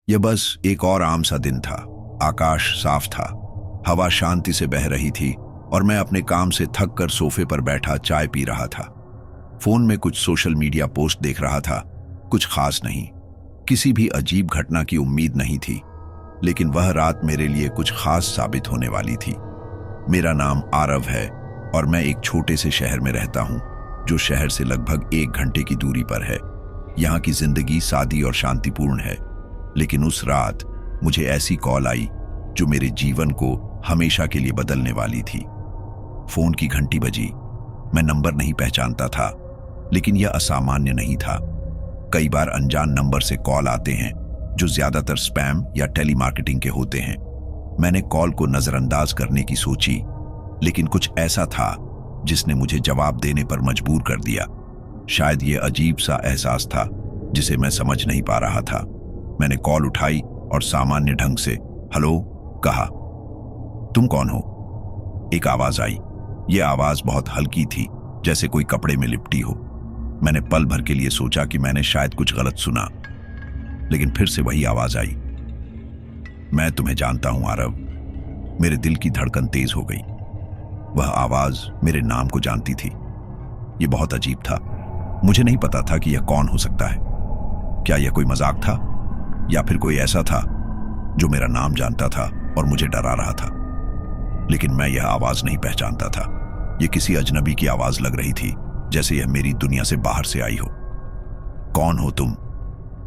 यह बस एक और आम सा दिन था। आकाश साफ था, हवा शांति से बह रही थी और मैं अपने काम से थक कर सोफे पर बैठा चाय पी रहा था। फोन में कुछ सोशल मीडिया पोस्ट देख रहा था। कुछ खास नहीं, किसी भी अजीब घटना की उम्मीद नहीं थी, लेकिन वह रात मेरे लिए कुछ खास साबित होने वाली थी। मेरा नाम आरव है और मैं एक छोटे से शहर में रहता हूँ, जो शहर से लगभग 1 घंटे की दूरी पर है। यहाँ की जिंदगी सादी और शांतिपूर्ण है, लेकिन उस रात मुझे ऐसी कॉल आई जो मेरे जीवन को हमेशा के लिए बदलने वाली थी। फोन की घंटी बजी। मैं नंबर नहीं पहचानता था, लेकिन यह असामान्य नहीं था। कई बार अनजान नंबर से कॉल आते हैं जो ज्यादातर स्पैम या टेलीमार्केटिंग के होते हैं। मैंने कॉल को नजरअंदाज करने की सोची, लेकिन कुछ ऐसा था जिसने मुझे जवाब देने पर मजबूर कर दिया। शायद यह अजीब सा एहसास था जिसे मैं समझ नहीं पा रहा था। मैंने कॉल उठाई और सामान्य ढंग से हेलो कहा। तुम कौन हो? एक आवाज आई। यह आवाज बहुत हल्की थी, जैसे कोई कपड़े में लिपटी हो। मैंने पल भर के लिए सोचा कि मैंने शायद कुछ गलत सुना, लेकिन फिर से वही आवाज आई। मैं तुम्हें जानता हूं आरव। मेरे दिल की धड़कन तेज हो गई। वह आवाज मेरे नाम को जानती थी। यह बहुत अजीब था। मुझे नहीं पता था कि यह कौन हो सकता है। क्या यह कोई मजाक था या फिर कोई ऐसा था जो मेरा नाम जानता था और मुझे डरा रहा था? लेकिन मैं यह आवाज नहीं पहचानता था। यह किसी अजनबी की आवाज लग रही थी, जैसे यह मेरी दुनिया से बाहर से आई हो। कौन हो तुम?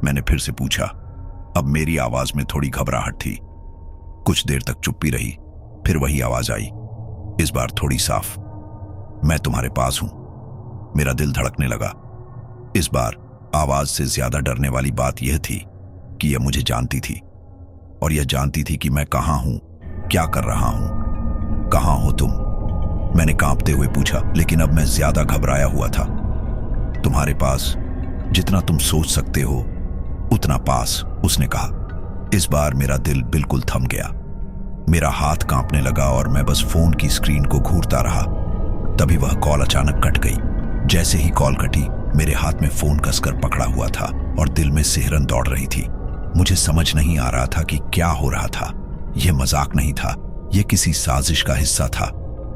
मैंने फिर से पूछा। अब मेरी आवाज में थोड़ी घबराहट थी। कुछ देर तक चुप्पी रही, फिर वही आवाज आई, इस बार थोड़ी साफ। मैं तुम्हारे पास हूं। मेरा दिल धड़कने लगा। इस बार आवाज से ज्यादा डरने वाली बात यह थी कि यह मुझे जानती थी, और यह जानती थी कि मैं कहां हूं, क्या कर रहा हूं। कहां हो तुम? मैंने कांपते हुए पूछा, लेकिन अब मैं ज्यादा घबराया हुआ था। तुम्हारे पास, जितना तुम सोच सकते हो उतना पास, उसने कहा। इस बार मेरा दिल बिल्कुल थम गया। मेरा हाथ कांपने लगा और मैं बस फोन की स्क्रीन को घूरता रहा। तभी वह कॉल अचानक कट गई। जैसे ही कॉल कटी, मेरे हाथ में फोन कसकर पकड़ा हुआ था और दिल में सिहरन दौड़ रही थी। मुझे समझ नहीं आ रहा था कि क्या हो रहा था। यह मजाक नहीं था, यह किसी साजिश का हिस्सा था,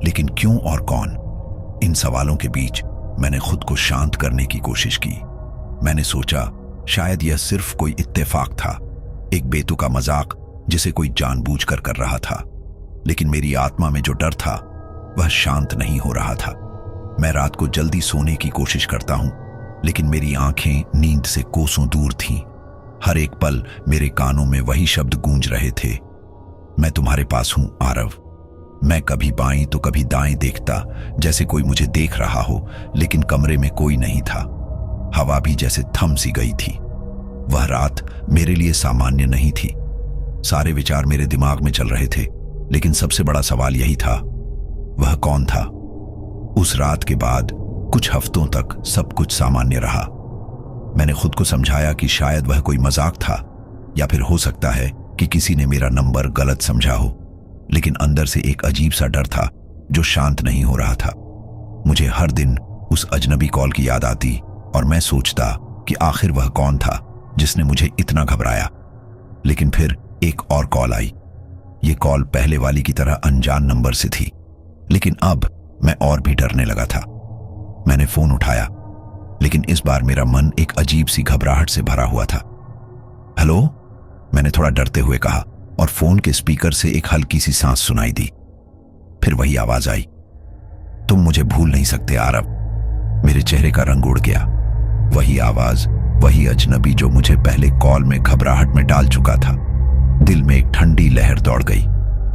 लेकिन क्यों और कौन? इन सवालों के बीच मैंने खुद को शांत करने की कोशिश की। मैंने सोचा शायद यह सिर्फ कोई इत्तेफाक था, एक बेतुका मजाक जिसे कोई जानबूझकर कर रहा था। लेकिन मेरी आत्मा में जो डर था वह शांत नहीं हो रहा था। मैं रात को जल्दी सोने की कोशिश करता हूं, लेकिन मेरी आंखें नींद से कोसों दूर थीं। हर एक पल मेरे कानों में वही शब्द गूंज रहे थे, मैं तुम्हारे पास हूं आरव। मैं कभी बाईं तो कभी दाएं देखता, जैसे कोई मुझे देख रहा हो, लेकिन कमरे में कोई नहीं था। हवा भी जैसे थम सी गई थी। वह रात मेरे लिए सामान्य नहीं थी। सारे विचार मेरे दिमाग में चल रहे थे, लेकिन सबसे बड़ा सवाल यही था, वह कौन था? उस रात के बाद कुछ हफ्तों तक सब कुछ सामान्य रहा। मैंने खुद को समझाया कि शायद वह कोई मजाक था, या फिर हो सकता है कि किसी ने मेरा नंबर गलत समझा हो। लेकिन अंदर से एक अजीब सा डर था जो शांत नहीं हो रहा था। मुझे हर दिन उस अजनबी कॉल की याद आती और मैं सोचता कि आखिर वह कौन था जिसने मुझे इतना घबराया। लेकिन फिर एक और कॉल आई। ये कॉल पहले वाली की तरह अनजान नंबर से थी, लेकिन अब मैं और भी डरने लगा था। मैंने फोन उठाया, लेकिन इस बार मेरा मन एक अजीब सी घबराहट से भरा हुआ था। हेलो, मैंने थोड़ा डरते हुए कहा, और फोन के स्पीकर से एक हल्की सी सांस सुनाई दी। फिर वही आवाज आई, तुम मुझे भूल नहीं सकते आरव। मेरे चेहरे का रंग उड़ गया। वही आवाज, वही अजनबी जो मुझे पहले कॉल में घबराहट में डाल चुका था। दिल में एक ठंडी लहर दौड़ गई।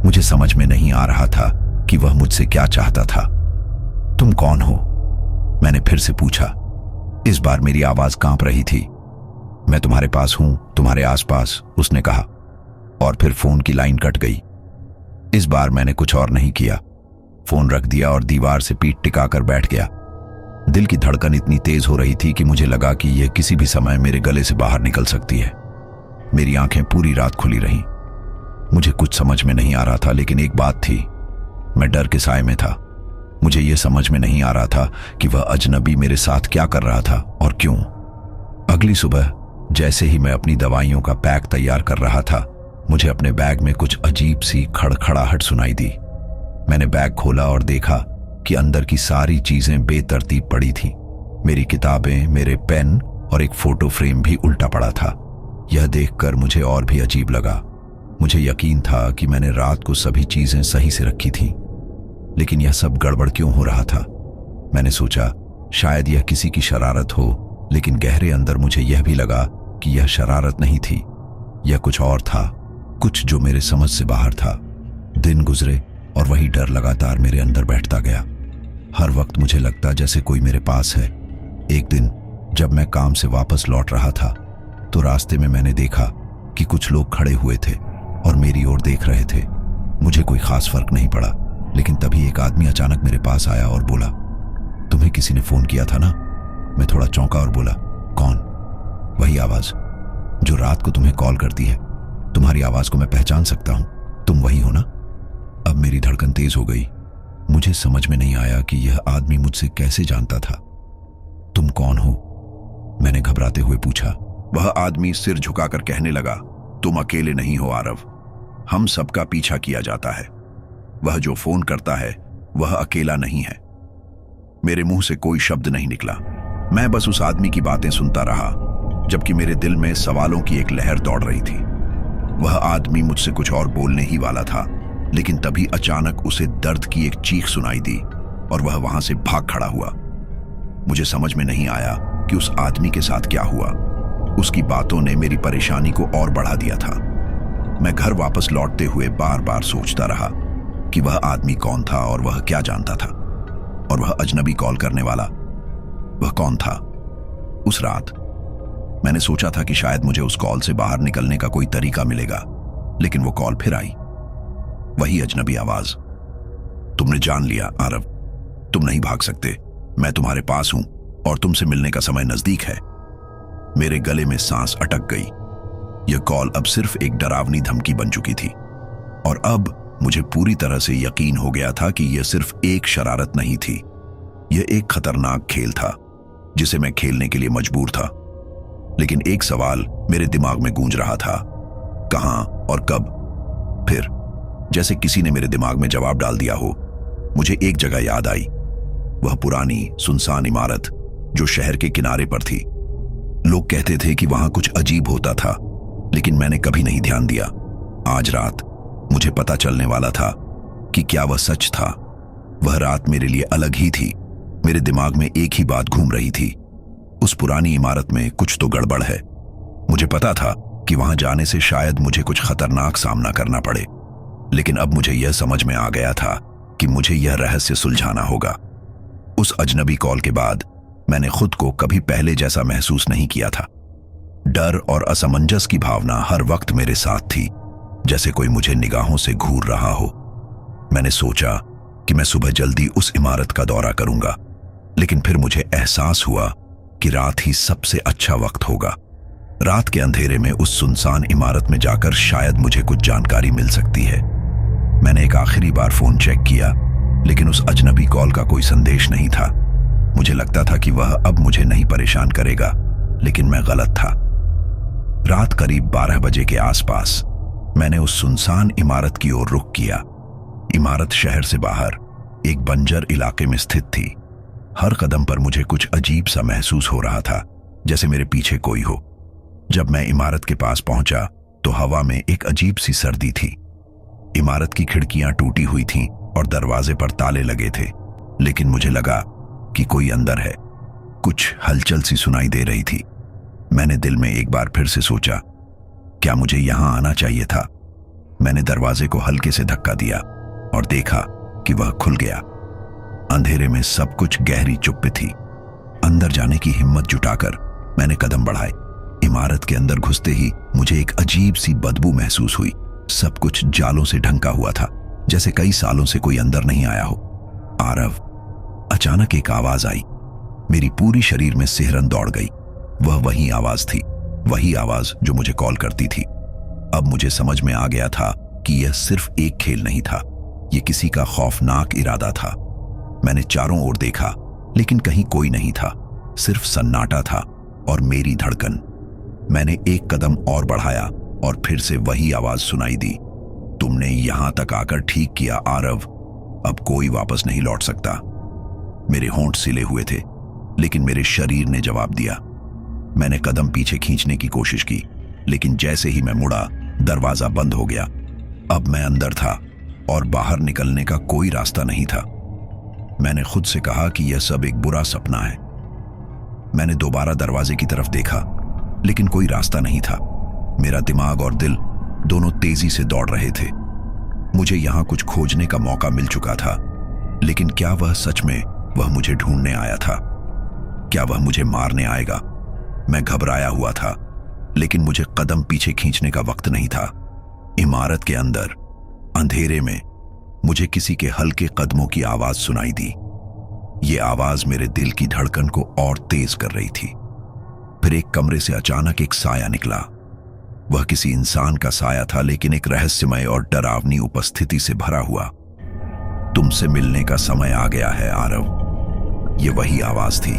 मुझे समझ में नहीं आ रहा था कि वह मुझसे क्या चाहता था। तुम कौन हो? मैंने फिर से पूछा। इस बार मेरी आवाज कांप रही थी। मैं तुम्हारे पास हूं, तुम्हारे आसपास, उसने कहा, और फिर फोन की लाइन कट गई। इस बार मैंने कुछ और नहीं किया। फोन रख दिया और दीवार से पीठ टिकाकर बैठ गया। दिल की धड़कन इतनी तेज हो रही थी कि मुझे लगा कि यह किसी भी समय मेरे गले से बाहर निकल सकती है। मेरी आंखें पूरी रात खुली रहीं। मुझे कुछ समझ में नहीं आ रहा था, लेकिन एक बात थी, मैं डर के साए में था। मुझे यह समझ में नहीं आ रहा था कि वह अजनबी मेरे साथ क्या कर रहा था और क्यों। अगली सुबह जैसे ही मैं अपनी दवाइयों का पैक तैयार कर रहा था, मुझे अपने बैग में कुछ अजीब सी खड़खड़ाहट सुनाई दी। मैंने बैग खोला और देखा कि अंदर की सारी चीजें बेतरतीब पड़ी थीं। मेरी किताबें, मेरे पेन और एक फोटो फ्रेम भी उल्टा पड़ा था। यह देखकर मुझे और भी अजीब लगा। मुझे यकीन था कि मैंने रात को सभी चीजें सही से रखी थीं, लेकिन यह सब गड़बड़ क्यों हो रहा था? मैंने सोचा शायद यह किसी की शरारत हो, लेकिन गहरे अंदर मुझे यह भी लगा कि यह शरारत नहीं थी, यह कुछ और था, कुछ जो मेरे समझ से बाहर था। दिन गुजरे और वही डर लगातार मेरे अंदर बैठता गया। हर वक्त मुझे लगता जैसे कोई मेरे पास है। एक दिन जब मैं काम से वापस लौट रहा था तो रास्ते में मैंने देखा कि कुछ लोग खड़े हुए थे और मेरी ओर देख रहे थे। मुझे कोई खास फर्क नहीं पड़ा, लेकिन तभी एक आदमी अचानक मेरे पास आया और बोला, तुम्हें किसी ने फोन किया था ना? मैं थोड़ा चौंका और बोला, कौन? वही आवाज जो रात को तुम्हें कॉल करती है। तुम्हारी आवाज को मैं पहचान सकता हूं, तुम वही हो ना? अब मेरी धड़कन तेज हो गई। मुझे समझ में नहीं आया कि यह आदमी मुझसे कैसे जानता था। तुम कौन हो? मैंने घबराते हुए पूछा। वह आदमी सिर झुकाकर कहने लगा, तुम अकेले नहीं हो आरव, हम सबका पीछा किया जाता है। वह जो फोन करता है वह अकेला नहीं है। मेरे मुंह से कोई शब्द नहीं निकला। मैं बस उस आदमी की बातें सुनता रहा, जबकि मेरे दिल में सवालों की एक लहर दौड़ रही थी। वह आदमी मुझसे कुछ और बोलने ही वाला था, लेकिन तभी अचानक उसे दर्द की एक चीख सुनाई दी और वह वहां से भाग खड़ा हुआ। मुझे समझ में नहीं आया कि उस आदमी के साथ क्या हुआ। उसकी बातों ने मेरी परेशानी को और बढ़ा दिया था। मैं घर वापस लौटते हुए बार बार सोचता रहा कि वह आदमी कौन था और वह क्या जानता था, और वह अजनबी कॉल करने वाला, वह कौन था? उस रात मैंने सोचा था कि शायद मुझे उस कॉल से बाहर निकलने का कोई तरीका मिलेगा, लेकिन वो कॉल फिर आई। वही अजनबी आवाज, तुमने जान लिया आरव, तुम नहीं भाग सकते, मैं तुम्हारे पास हूं और तुमसे मिलने का समय नजदीक है। मेरे गले में सांस अटक गई। यह कॉल अब सिर्फ एक डरावनी धमकी बन चुकी थी, और अब मुझे पूरी तरह से यकीन हो गया था कि यह सिर्फ एक शरारत नहीं थी, यह एक खतरनाक खेल था जिसे मैं खेलने के लिए मजबूर था। लेकिन एक सवाल मेरे दिमाग में गूंज रहा था, कहां और कब? फिर जैसे किसी ने मेरे दिमाग में जवाब डाल दिया हो, मुझे एक जगह याद आई, वह पुरानी सुनसान इमारत जो शहर के किनारे पर थी। लोग कहते थे कि वहां कुछ अजीब होता था, लेकिन मैंने कभी नहीं ध्यान दिया। आज रात मुझे पता चलने वाला था कि क्या वह सच था। वह रात मेरे लिए अलग ही थी। मेरे दिमाग में एक ही बात घूम रही थी, उस पुरानी इमारत में कुछ तो गड़बड़ है। मुझे पता था कि वहां जाने से शायद मुझे कुछ खतरनाक सामना करना पड़े, लेकिन अब मुझे यह समझ में आ गया था कि मुझे यह रहस्य सुलझाना होगा। उस अजनबी कॉल के बाद मैंने खुद को कभी पहले जैसा महसूस नहीं किया था। डर और असमंजस की भावना हर वक्त मेरे साथ थी, जैसे कोई मुझे निगाहों से घूर रहा हो। मैंने सोचा कि मैं सुबह जल्दी उस इमारत का दौरा करूंगा, लेकिन फिर मुझे एहसास हुआ कि रात ही सबसे अच्छा वक्त होगा। रात के अंधेरे में उस सुनसान इमारत में जाकर शायद मुझे कुछ जानकारी मिल सकती है। मैंने एक आखिरी बार फोन चेक किया, लेकिन उस अजनबी कॉल का कोई संदेश नहीं था। मुझे लगता था कि वह अब मुझे नहीं परेशान करेगा, लेकिन मैं गलत था। रात करीब 12 बजे के आसपास मैंने उस सुनसान इमारत की ओर रुख किया। इमारत शहर से बाहर एक बंजर इलाके में स्थित थी। हर कदम पर मुझे कुछ अजीब सा महसूस हो रहा था, जैसे मेरे पीछे कोई हो। जब मैं इमारत के पास पहुंचा तो हवा में एक अजीब सी सर्दी थी। इमारत की खिड़कियां टूटी हुई थीं और दरवाजे पर ताले लगे थे, लेकिन मुझे लगा कि कोई अंदर है। कुछ हलचल सी सुनाई दे रही थी। मैंने दिल में एक बार फिर से सोचा, क्या मुझे यहां आना चाहिए था? मैंने दरवाजे को हल्के से धक्का दिया और देखा कि वह खुल गया। अंधेरे में सब कुछ गहरी चुप्पी थी। अंदर जाने की हिम्मत जुटाकर मैंने कदम बढ़ाए। इमारत के अंदर घुसते ही मुझे एक अजीब सी बदबू महसूस हुई। सब कुछ जालों से ढंका हुआ था, जैसे कई सालों से कोई अंदर नहीं आया हो। आरव, अचानक एक आवाज आई। मेरी पूरी शरीर में सिहरन दौड़ गई। वह वही आवाज थी, वही आवाज जो मुझे कॉल करती थी। अब मुझे समझ में आ गया था कि यह सिर्फ एक खेल नहीं था, यह किसी का खौफनाक इरादा था। मैंने चारों ओर देखा, लेकिन कहीं कोई नहीं था, सिर्फ सन्नाटा था और मेरी धड़कन। मैंने एक कदम और बढ़ाया और फिर से वही आवाज सुनाई दी, तुमने यहां तक आकर ठीक किया आरव, अब कोई वापस नहीं लौट सकता। मेरे होंठ सिले हुए थे, लेकिन मेरे शरीर ने जवाब दिया। मैंने कदम पीछे खींचने की कोशिश की, लेकिन जैसे ही मैं मुड़ा, दरवाजा बंद हो गया। अब मैं अंदर था और बाहर निकलने का कोई रास्ता नहीं था। मैंने खुद से कहा कि यह सब एक बुरा सपना है। मैंने दोबारा दरवाजे की तरफ देखा, लेकिन कोई रास्ता नहीं था। मेरा दिमाग और दिल दोनों तेजी से दौड़ रहे थे। मुझे यहां कुछ खोजने का मौका मिल चुका था, लेकिन क्या वह सच में वह मुझे ढूंढने आया था? क्या वह मुझे मारने आएगा? मैं घबराया हुआ था, लेकिन मुझे कदम पीछे खींचने का वक्त नहीं था। इमारत के अंदर अंधेरे में मुझे किसी के हल्के कदमों की आवाज सुनाई दी। यह आवाज मेरे दिल की धड़कन को और तेज कर रही थी। फिर एक कमरे से अचानक एक साया निकला। वह किसी इंसान का साया था, लेकिन एक रहस्यमय और डरावनी उपस्थिति से भरा हुआ। तुमसे मिलने का समय आ गया है आरव। यह वही आवाज थी,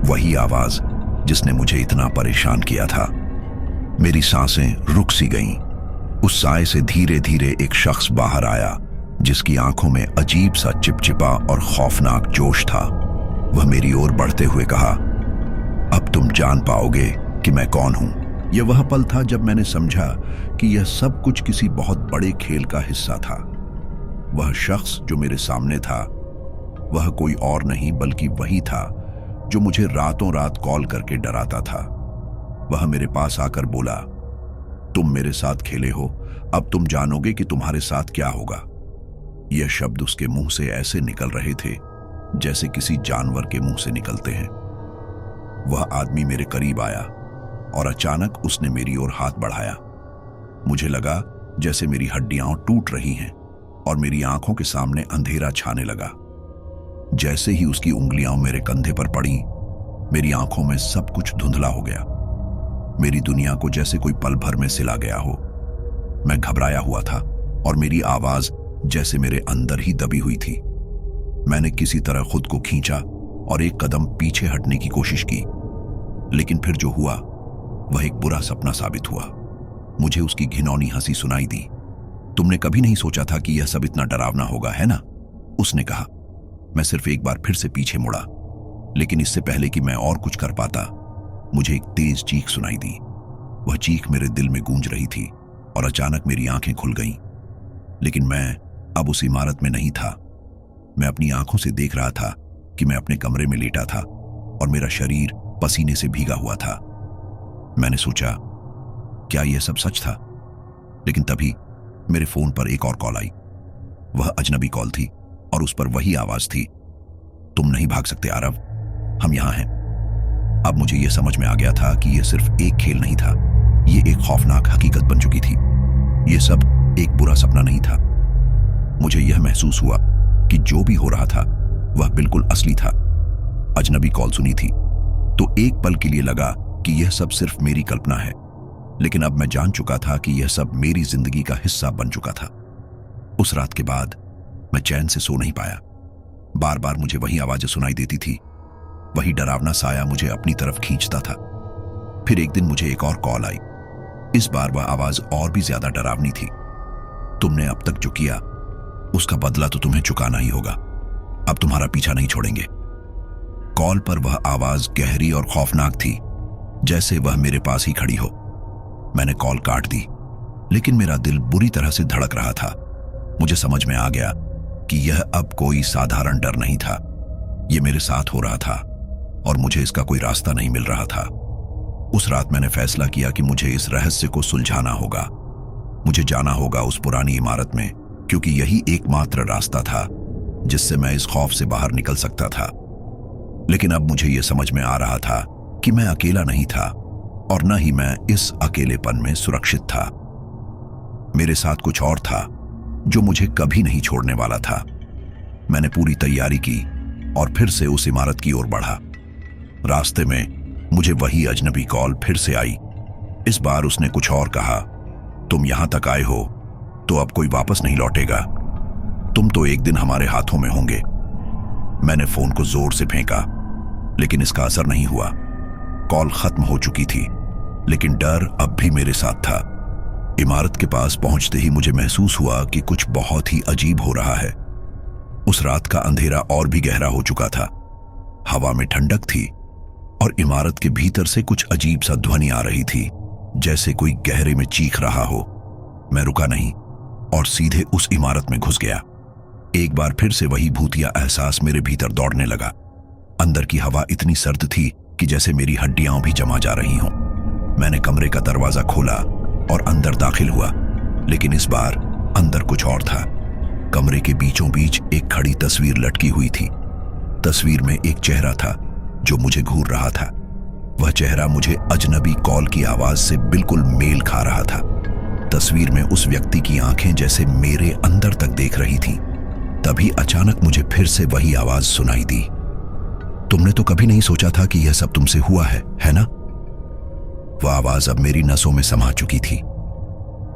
वही आवाज जिसने मुझे इतना परेशान किया था। मेरी सांसें रुक सी गईं। उस साए से धीरे धीरे एक शख्स बाहर आया, जिसकी आंखों में अजीब सा चिपचिपा और खौफनाक जोश था। वह मेरी ओर बढ़ते हुए कहा, अब तुम जान पाओगे कि मैं कौन हूं। यह वह पल था जब मैंने समझा कि यह सब कुछ किसी बहुत बड़े खेल का हिस्सा था। वह शख्स जो मेरे सामने था, वह कोई और नहीं बल्कि वही था जो मुझे रातों रात कॉल करके डराता था। वह मेरे पास आकर बोला, तुम मेरे साथ खेले हो, अब तुम जानोगे कि तुम्हारे साथ क्या होगा। यह शब्द उसके मुंह से ऐसे निकल रहे थे जैसे किसी जानवर के मुंह से निकलते हैं। वह आदमी मेरे करीब आया और अचानक उसने मेरी ओर हाथ बढ़ाया। मुझे लगा जैसे मेरी हड्डियां टूट रही हैं और मेरी आंखों के सामने अंधेरा छाने लगा। जैसे ही उसकी उंगलियां मेरे कंधे पर पड़ी, मेरी आंखों में सब कुछ धुंधला हो गया। मेरी दुनिया को जैसे कोई पल भर में सिला गया हो। मैं घबराया हुआ था और मेरी आवाज जैसे मेरे अंदर ही दबी हुई थी। मैंने किसी तरह खुद को खींचा और एक कदम पीछे हटने की कोशिश की, लेकिन फिर जो हुआ वह एक बुरा सपना साबित हुआ। मुझे उसकी घिनौनी हंसी सुनाई दी। तुमने कभी नहीं सोचा था कि यह सब इतना डरावना होगा, है ना? उसने कहा। मैं सिर्फ एक बार फिर से पीछे मुड़ा, लेकिन इससे पहले कि मैं और कुछ कर पाता, मुझे एक तेज चीख सुनाई दी। वह चीख मेरे दिल में गूंज रही थी और अचानक मेरी आंखें खुल गईं। लेकिन मैं अब उस इमारत में नहीं था। मैं अपनी आंखों से देख रहा था कि मैं अपने कमरे में लेटा था और मेरा शरीर पसीने से भीगा हुआ था। मैंने सोचा, क्या यह सब सच था? लेकिन तभी मेरे फोन पर एक और कॉल आई। वह अजनबी कॉल थी और उस पर वही आवाज थी, तुम नहीं भाग सकते आरव, हम यहां हैं। अब मुझे यह समझ में आ गया था कि यह सिर्फ एक खेल नहीं था, यह एक खौफनाक हकीकत बन चुकी थी। यह सब एक बुरा सपना नहीं था। मुझे यह महसूस हुआ कि जो भी हो रहा था वह बिल्कुल असली था। अजनबी कॉल सुनी थी तो एक पल के लिए लगा कि यह सब सिर्फ मेरी कल्पना है, लेकिन अब मैं जान चुका था कि यह सब मेरी जिंदगी का हिस्सा बन चुका था। उस रात के बाद मैं चैन से सो नहीं पाया। बार बार मुझे वही आवाजें सुनाई देती थी, वही डरावना साया मुझे अपनी तरफ खींचता था। फिर एक दिन मुझे एक और कॉल आई। इस बार वह आवाज और भी ज्यादा डरावनी थी। तुमने अब तक जो किया उसका बदला तो तुम्हें चुकाना ही होगा, अब तुम्हारा पीछा नहीं छोड़ेंगे। कॉल पर वह आवाज गहरी और खौफनाक थी, जैसे वह मेरे पास ही खड़ी हो। मैंने कॉल काट दी, लेकिन मेरा दिल बुरी तरह से धड़क रहा था। मुझे समझ में आ गया कि यह अब कोई साधारण डर नहीं था, यह मेरे साथ हो रहा था और मुझे इसका कोई रास्ता नहीं मिल रहा था। उस रात मैंने फैसला किया कि मुझे इस रहस्य को सुलझाना होगा। मुझे जाना होगा उस पुरानी इमारत में, क्योंकि यही एकमात्र रास्ता था जिससे मैं इस खौफ से बाहर निकल सकता था। लेकिन अब मुझे यह समझ में आ रहा था कि मैं अकेला नहीं था और न ही मैं इस अकेलेपन में सुरक्षित था। मेरे साथ कुछ और था जो मुझे कभी नहीं छोड़ने वाला था। मैंने पूरी तैयारी की और फिर से उस इमारत की ओर बढ़ा। रास्ते में मुझे वही अजनबी कॉल फिर से आई। इस बार उसने कुछ और कहा, तुम यहां तक आए हो तो अब कोई वापस नहीं लौटेगा, तुम तो एक दिन हमारे हाथों में होंगे। मैंने फोन को जोर से फेंका, लेकिन इसका असर नहीं हुआ। कॉल खत्म हो चुकी थी। लेकिन डर अब भी मेरे साथ था। इमारत के पास पहुंचते ही मुझे महसूस हुआ कि कुछ बहुत ही अजीब हो रहा है। उस रात का अंधेरा और भी गहरा हो चुका था। हवा में ठंडक थी और इमारत के भीतर से कुछ अजीब सा ध्वनि आ रही थी, जैसे कोई गहरे में चीख रहा हो। मैं रुका नहीं और सीधे उस इमारत में घुस गया। एक बार फिर से वही भूतिया एहसास मेरे भीतर दौड़ने लगा। अंदर की हवा इतनी सर्द थी कि जैसे मेरी हड्डियां भी जमा जा रही हों। मैंने कमरे का दरवाजा खोला और अंदर दाखिल हुआ, लेकिन इस बार अंदर कुछ और था। कमरे के बीचों बीच एक खड़ी तस्वीर लटकी हुई थी। तस्वीर में एक चेहरा था जो मुझे घूर रहा था। वह चेहरा मुझे अजनबी कॉल की आवाज से बिल्कुल मेल खा रहा था। तस्वीर में उस व्यक्ति की आंखें जैसे मेरे अंदर तक देख रही थीं। तभी अचानक मुझे फिर से वही आवाज सुनाई दी। तुमने तो कभी नहीं सोचा था कि यह सब तुमसे हुआ है ना? वह आवाज अब मेरी नसों में समा चुकी थी।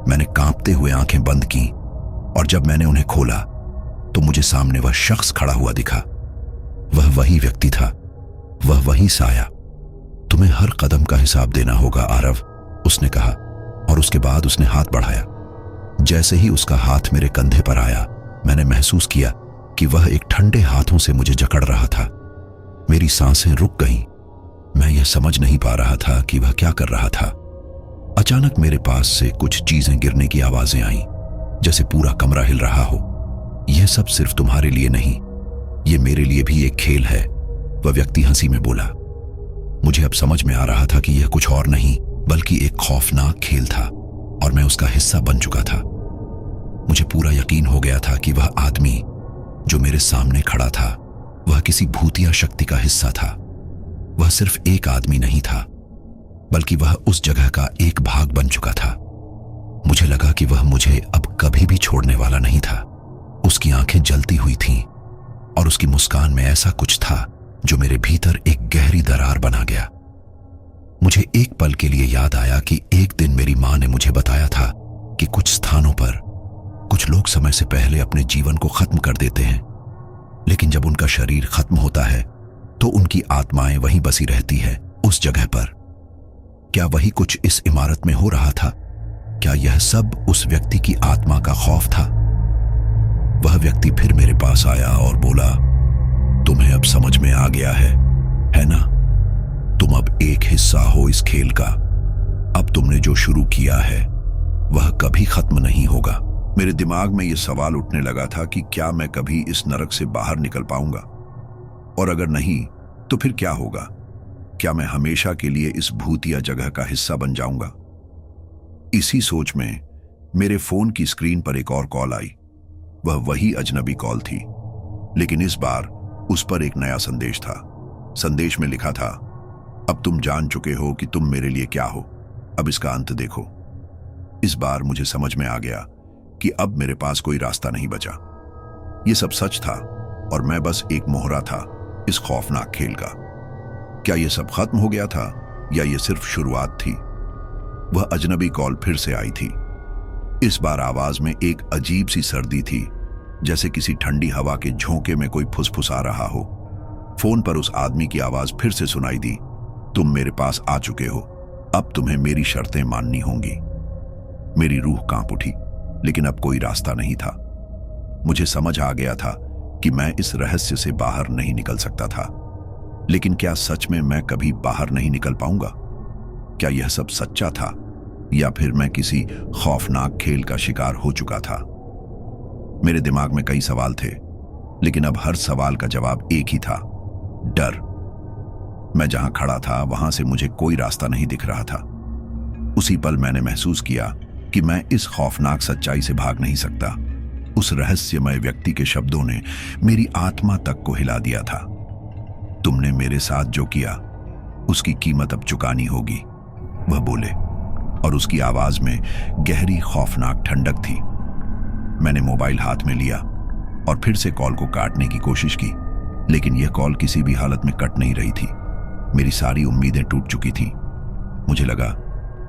मैंने कांपते हुए आंखें बंद की और जब मैंने उन्हें खोला तो मुझे सामने वह शख्स खड़ा हुआ दिखा। वह वही व्यक्ति था, वह वही साया। तुम्हें हर कदम का हिसाब देना होगा आरव, उसने कहा, और उसके बाद उसने हाथ बढ़ाया। जैसे ही उसका हाथ मेरे कंधे पर आया, मैंने महसूस किया कि वह एक ठंडे हाथों से मुझे जकड़ रहा था। मेरी सांसें रुक गईं। मैं यह समझ नहीं पा रहा था कि वह क्या कर रहा था। अचानक मेरे पास से कुछ चीजें गिरने की आवाजें आईं, जैसे पूरा कमरा हिल रहा हो। यह सब सिर्फ तुम्हारे लिए नहीं, यह मेरे लिए भी एक खेल है, वह व्यक्ति हंसी में बोला। मुझे अब समझ में आ रहा था कि यह कुछ और नहीं बल्कि एक खौफनाक खेल था और मैं उसका हिस्सा बन चुका था। मुझे पूरा यकीन हो गया था कि वह आदमी जो मेरे सामने खड़ा था वह किसी भूतिया शक्ति का हिस्सा था। वह सिर्फ एक आदमी नहीं था बल्कि वह उस जगह का एक भाग बन चुका था। मुझे लगा कि वह मुझे अब कभी भी छोड़ने वाला नहीं था। उसकी आंखें जलती हुई थीं और उसकी मुस्कान में ऐसा कुछ था जो मेरे भीतर एक गहरी दरार बना गया। मुझे एक पल के लिए याद आया कि एक दिन मेरी मां ने मुझे बताया था कि कुछ स्थानों पर कुछ लोग समय से पहले अपने जीवन को खत्म कर देते हैं, लेकिन जब उनका शरीर खत्म होता है तो उनकी आत्माएं वहीं बसी रहती है, उस जगह पर। क्या वही कुछ इस इमारत में हो रहा था? क्या यह सब उस व्यक्ति की आत्मा का खौफ था? वह व्यक्ति फिर मेरे पास आया और बोला, तुम्हें अब समझ में आ गया है ना? तुम अब एक हिस्सा हो इस खेल का। अब तुमने जो शुरू किया है वह कभी खत्म नहीं होगा। मेरे दिमाग में यह सवाल उठने लगा था कि क्या मैं कभी इस नरक से बाहर निकल पाऊंगा, और अगर नहीं तो फिर क्या होगा? क्या मैं हमेशा के लिए इस भूतिया जगह का हिस्सा बन जाऊंगा? इसी सोच में मेरे फोन की स्क्रीन पर एक और कॉल आई। वह वही अजनबी कॉल थी, लेकिन इस बार उस पर एक नया संदेश था। संदेश में लिखा था, अब तुम जान चुके हो कि तुम मेरे लिए क्या हो, अब इसका अंत देखो। इस बार मुझे समझ में आ गया कि अब मेरे पास कोई रास्ता नहीं बचा। यह सब सच था और मैं बस एक मोहरा था इस खौफनाक खेल का। क्या यह सब खत्म हो गया था या यह सिर्फ शुरुआत थी? वह अजनबी कॉल फिर से आई थी। इस बार आवाज में एक अजीब सी सर्दी थी, जैसे किसी ठंडी हवा के झोंके में कोई फुसफुसा रहा हो। फोन पर उस आदमी की आवाज फिर से सुनाई दी, तुम मेरे पास आ चुके हो, अब तुम्हें मेरी शर्तें माननी होंगी। मेरी रूह कांप उठी, लेकिन अब कोई रास्ता नहीं था। मुझे समझ आ गया था कि मैं इस रहस्य से बाहर नहीं निकल सकता था। लेकिन क्या सच में मैं कभी बाहर नहीं निकल पाऊंगा? क्या यह सब सच्चा था या फिर मैं किसी खौफनाक खेल का शिकार हो चुका था? मेरे दिमाग में कई सवाल थे, लेकिन अब हर सवाल का जवाब एक ही था, डर। मैं जहां खड़ा था वहां से मुझे कोई रास्ता नहीं दिख रहा था। उसी पल मैंने महसूस किया कि मैं इस खौफनाक सच्चाई से भाग नहीं सकता। उस रहस्यमय व्यक्ति के शब्दों ने मेरी आत्मा तक को हिला दिया था। तुमने मेरे साथ जो किया उसकी कीमत अब चुकानी होगी, वह बोले, और उसकी आवाज में गहरी खौफनाक ठंडक थी। मैंने मोबाइल हाथ में लिया और फिर से कॉल को काटने की कोशिश की, लेकिन यह कॉल किसी भी हालत में कट नहीं रही थी। मेरी सारी उम्मीदें टूट चुकी थी। मुझे लगा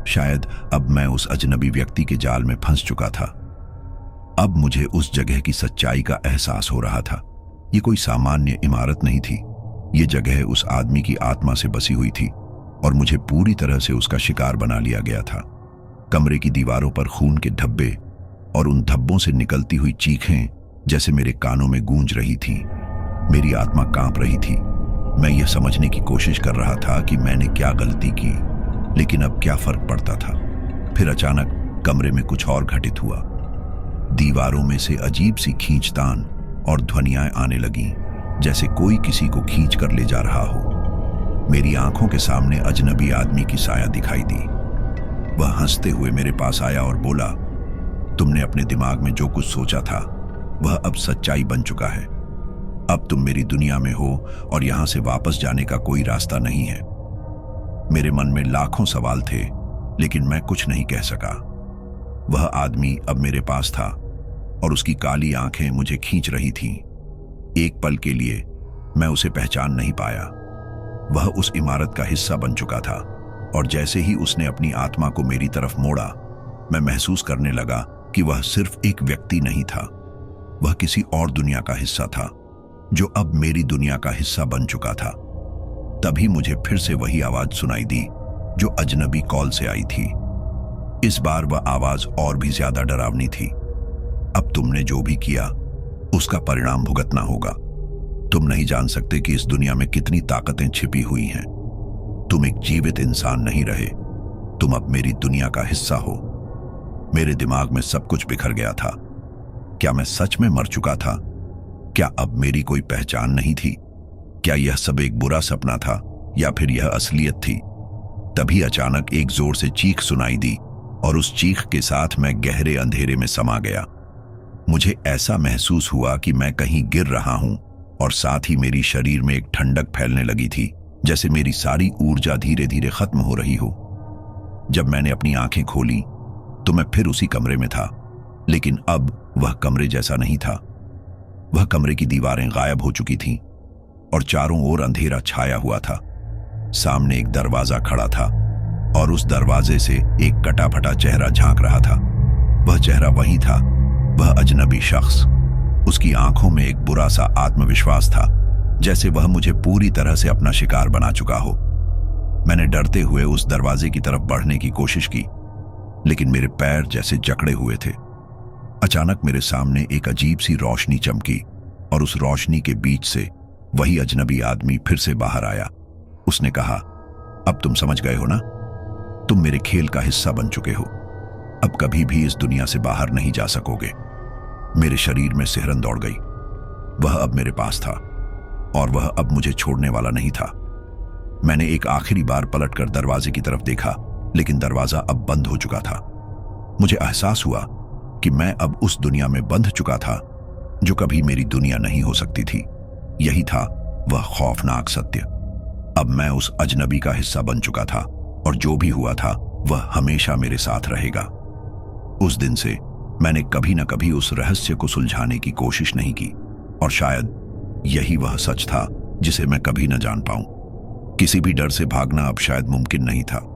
शायद अब मैं उस अजनबी व्यक्ति के जाल में फंस चुका था। अब मुझे उस जगह की सच्चाई का एहसास हो रहा था। ये कोई सामान्य इमारत नहीं थी, ये जगह उस आदमी की आत्मा से बसी हुई थी, और मुझे पूरी तरह से उसका शिकार बना लिया गया था। कमरे की दीवारों पर खून के धब्बे और उन धब्बों से निकलती हुई चीखें जैसे मेरे कानों में गूंज रही थीं। मेरी आत्मा कांप रही थी। मैं यह समझने की कोशिश कर रहा था कि मैंने क्या गलती की, लेकिन अब क्या फर्क पड़ता था। फिर अचानक कमरे में कुछ और घटित हुआ। दीवारों में से अजीब सी खींचतान और ध्वनियां आने लगीं, जैसे कोई किसी को खींच कर ले जा रहा हो। मेरी आंखों के सामने अजनबी आदमी की साया दिखाई दी। वह हंसते हुए मेरे पास आया और बोला, तुमने अपने दिमाग में जो कुछ सोचा था वह अब सच्चाई बन चुका है। अब तुम मेरी दुनिया में हो और यहां से वापस जाने का कोई रास्ता नहीं है। मेरे मन में लाखों सवाल थे, लेकिन मैं कुछ नहीं कह सका। वह आदमी अब मेरे पास था और उसकी काली आंखें मुझे खींच रही थीं। एक पल के लिए मैं उसे पहचान नहीं पाया। वह उस इमारत का हिस्सा बन चुका था और जैसे ही उसने अपनी आत्मा को मेरी तरफ मोड़ा, मैं महसूस करने लगा कि वह सिर्फ एक व्यक्ति नहीं था, वह किसी और दुनिया का हिस्सा था जो अब मेरी दुनिया का हिस्सा बन चुका था। तभी मुझे फिर से वही आवाज सुनाई दी जो अजनबी कॉल से आई थी। इस बार वह आवाज और भी ज्यादा डरावनी थी। अब तुमने जो भी किया उसका परिणाम भुगतना होगा। तुम नहीं जान सकते कि इस दुनिया में कितनी ताकतें छिपी हुई हैं। तुम एक जीवित इंसान नहीं रहे, तुम अब मेरी दुनिया का हिस्सा हो। मेरे दिमाग में सब कुछ बिखर गया था। क्या मैं सच में मर चुका था? क्या अब मेरी कोई पहचान नहीं थी? क्या यह सब एक बुरा सपना था या फिर यह असलियत थी? तभी अचानक एक जोर से चीख सुनाई दी और उस चीख के साथ मैं गहरे अंधेरे में समा गया। मुझे ऐसा महसूस हुआ कि मैं कहीं गिर रहा हूं और साथ ही मेरी शरीर में एक ठंडक फैलने लगी थी, जैसे मेरी सारी ऊर्जा धीरे धीरे खत्म हो रही हो। जब मैंने अपनी आंखें खोली तो मैं फिर उसी कमरे में था, लेकिन अब वह कमरे जैसा नहीं था। वह कमरे की दीवारें गायब हो चुकी थीं और चारों ओर अंधेरा छाया हुआ था। सामने एक दरवाजा खड़ा था और उस दरवाजे से एक कटा-फटा चेहरा झांक रहा था। वह चेहरा वही था, वह अजनबी शख्स। उसकी आंखों में एक बुरा सा आत्मविश्वास था, जैसे वह मुझे पूरी तरह से अपना शिकार बना चुका हो। मैंने डरते हुए उस दरवाजे की तरफ बढ़ने की कोशिश की, लेकिन मेरे पैर जैसे जकड़े हुए थे। अचानक मेरे सामने एक अजीब सी रोशनी चमकी और उस रोशनी के बीच से वही अजनबी आदमी फिर से बाहर आया। उसने कहा, अब तुम समझ गए हो ना? तुम मेरे खेल का हिस्सा बन चुके हो। अब कभी भी इस दुनिया से बाहर नहीं जा सकोगे। मेरे शरीर में सिहरन दौड़ गई। वह अब मेरे पास था और वह अब मुझे छोड़ने वाला नहीं था। मैंने एक आखिरी बार पलटकर दरवाजे की तरफ देखा, लेकिन दरवाजा अब बंद हो चुका था। मुझे एहसास हुआ कि मैं अब उस दुनिया में बंध चुका था जो कभी मेरी दुनिया नहीं हो सकती थी। यही था वह खौफनाक सत्य। अब मैं उस अजनबी का हिस्सा बन चुका था और जो भी हुआ था वह हमेशा मेरे साथ रहेगा। उस दिन से मैंने कभी न कभी उस रहस्य को सुलझाने की कोशिश नहीं की और शायद यही वह सच था जिसे मैं कभी न जान पाऊं। किसी भी डर से भागना अब शायद मुमकिन नहीं था।